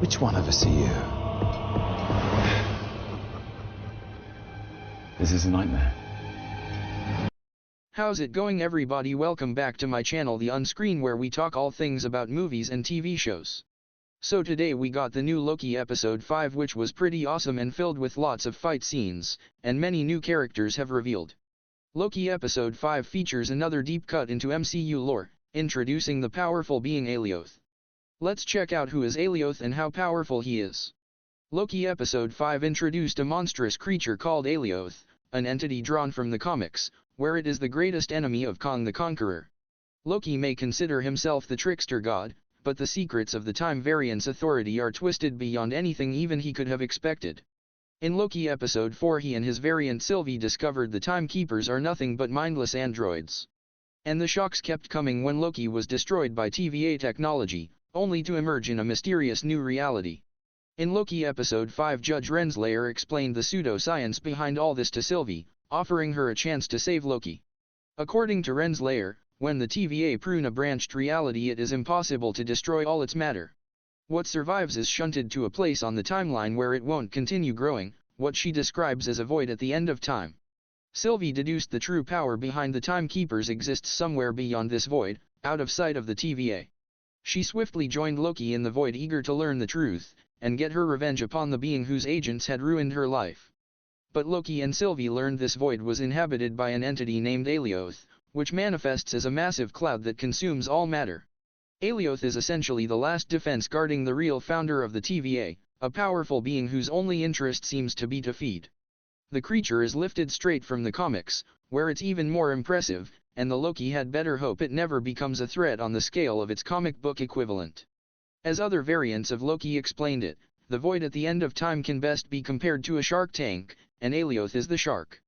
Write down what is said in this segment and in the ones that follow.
Which one of us are you? This is a nightmare. How's it going, everybody? Welcome back to my channel, The Unscreen, where we talk all things about movies and TV shows. So today we got the new Loki episode 5, which was pretty awesome and filled with lots of fight scenes, and many new characters have revealed. Loki episode 5 features another deep cut into MCU lore, introducing the powerful being Alioth. Let's check out who is Alioth and how powerful he is. Loki episode 5 introduced a monstrous creature called Alioth, an entity drawn from the comics, where it is the greatest enemy of Kang the Conqueror. Loki may consider himself the trickster god, but the secrets of the Time Variance Authority are twisted beyond anything even he could have expected. In Loki episode 4, he and his variant Sylvie discovered the Timekeepers are nothing but mindless androids. And the shocks kept coming when Loki was destroyed by TVA technology, only to emerge in a mysterious new reality. In Loki episode 5, Judge Renslayer explained the pseudoscience behind all this to Sylvie, offering her a chance to save Loki. According to Renslayer, when the TVA prune a branched reality, it is impossible to destroy all its matter. What survives is shunted to a place on the timeline where it won't continue growing, what she describes as a void at the end of time. Sylvie deduced the true power behind the Timekeepers exists somewhere beyond this void, out of sight of the TVA. She swiftly joined Loki in the void, eager to learn the truth, and get her revenge upon the being whose agents had ruined her life. But Loki and Sylvie learned this void was inhabited by an entity named Alioth, which manifests as a massive cloud that consumes all matter. Alioth is essentially the last defense guarding the real founder of the TVA, a powerful being whose only interest seems to be to feed. The creature is lifted straight from the comics, where it's even more impressive, and the Loki had better hope it never becomes a threat on the scale of its comic book equivalent. As other variants of Loki explained it, the void at the end of time can best be compared to a shark tank, and Alioth is the shark.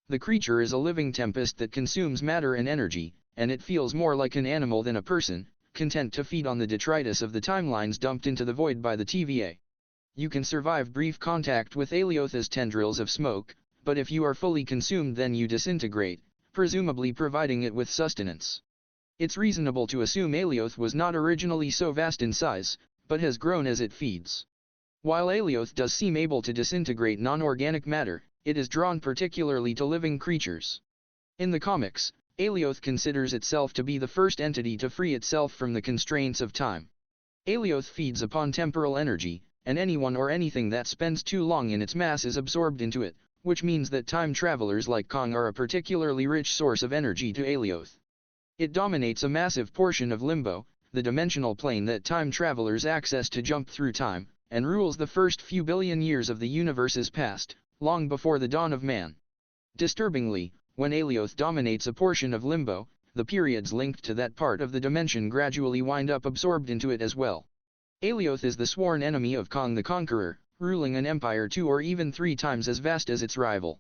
The creature is a living tempest that consumes matter and energy, and it feels more like an animal than a person, content to feed on the detritus of the timelines dumped into the void by the TVA. You can survive brief contact with Alioth as tendrils of smoke, but if you are fully consumed then you disintegrate, presumably providing it with sustenance. It's reasonable to assume Alioth was not originally so vast in size, but has grown as it feeds. While Alioth does seem able to disintegrate non-organic matter, it is drawn particularly to living creatures. In the comics, Alioth considers itself to be the first entity to free itself from the constraints of time. Alioth feeds upon temporal energy, and anyone or anything that spends too long in its mass is absorbed into it, which means that time travelers like Kang are a particularly rich source of energy to Alioth. It dominates a massive portion of Limbo, the dimensional plane that time travelers access to jump through time, and rules the first few billion years of the universe's past, long before the dawn of man. Disturbingly, when Alioth dominates a portion of Limbo, the periods linked to that part of the dimension gradually wind up absorbed into it as well. Alioth is the sworn enemy of Kang the Conqueror, ruling an empire 2 or even 3 times as vast as its rival.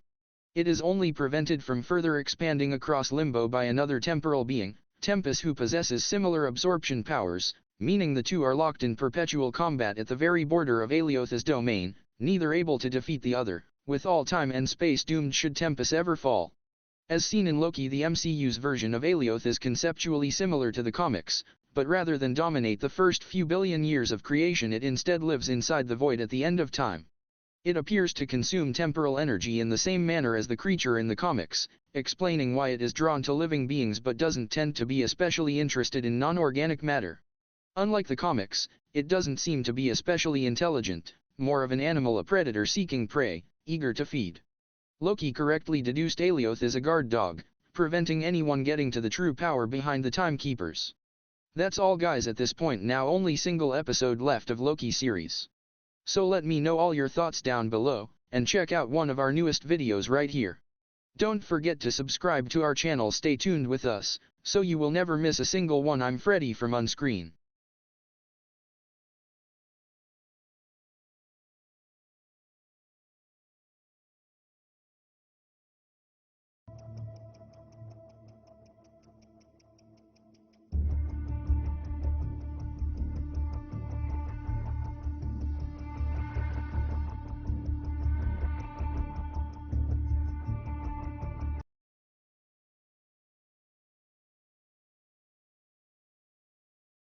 It is only prevented from further expanding across Limbo by another temporal being, Tempus, who possesses similar absorption powers, meaning the two are locked in perpetual combat at the very border of Alioth's domain, neither able to defeat the other, with all time and space doomed should Tempus ever fall. As seen in Loki, the MCU's version of Alioth is conceptually similar to the comics, but rather than dominate the first few billion years of creation, it instead lives inside the void at the end of time. It appears to consume temporal energy in the same manner as the creature in the comics, explaining why it is drawn to living beings but doesn't tend to be especially interested in non-organic matter. Unlike the comics, it doesn't seem to be especially intelligent, more of an animal, a predator seeking prey, eager to feed. Loki correctly deduced Alioth is a guard dog, preventing anyone getting to the true power behind the Timekeepers. That's all, guys. At this point now only single episode left of Loki series. So let me know all your thoughts down below, and check out one of our newest videos right here. Don't forget to subscribe to our channel. Stay tuned with us, so you will never miss a single one. I'm Freddy from Unscreen.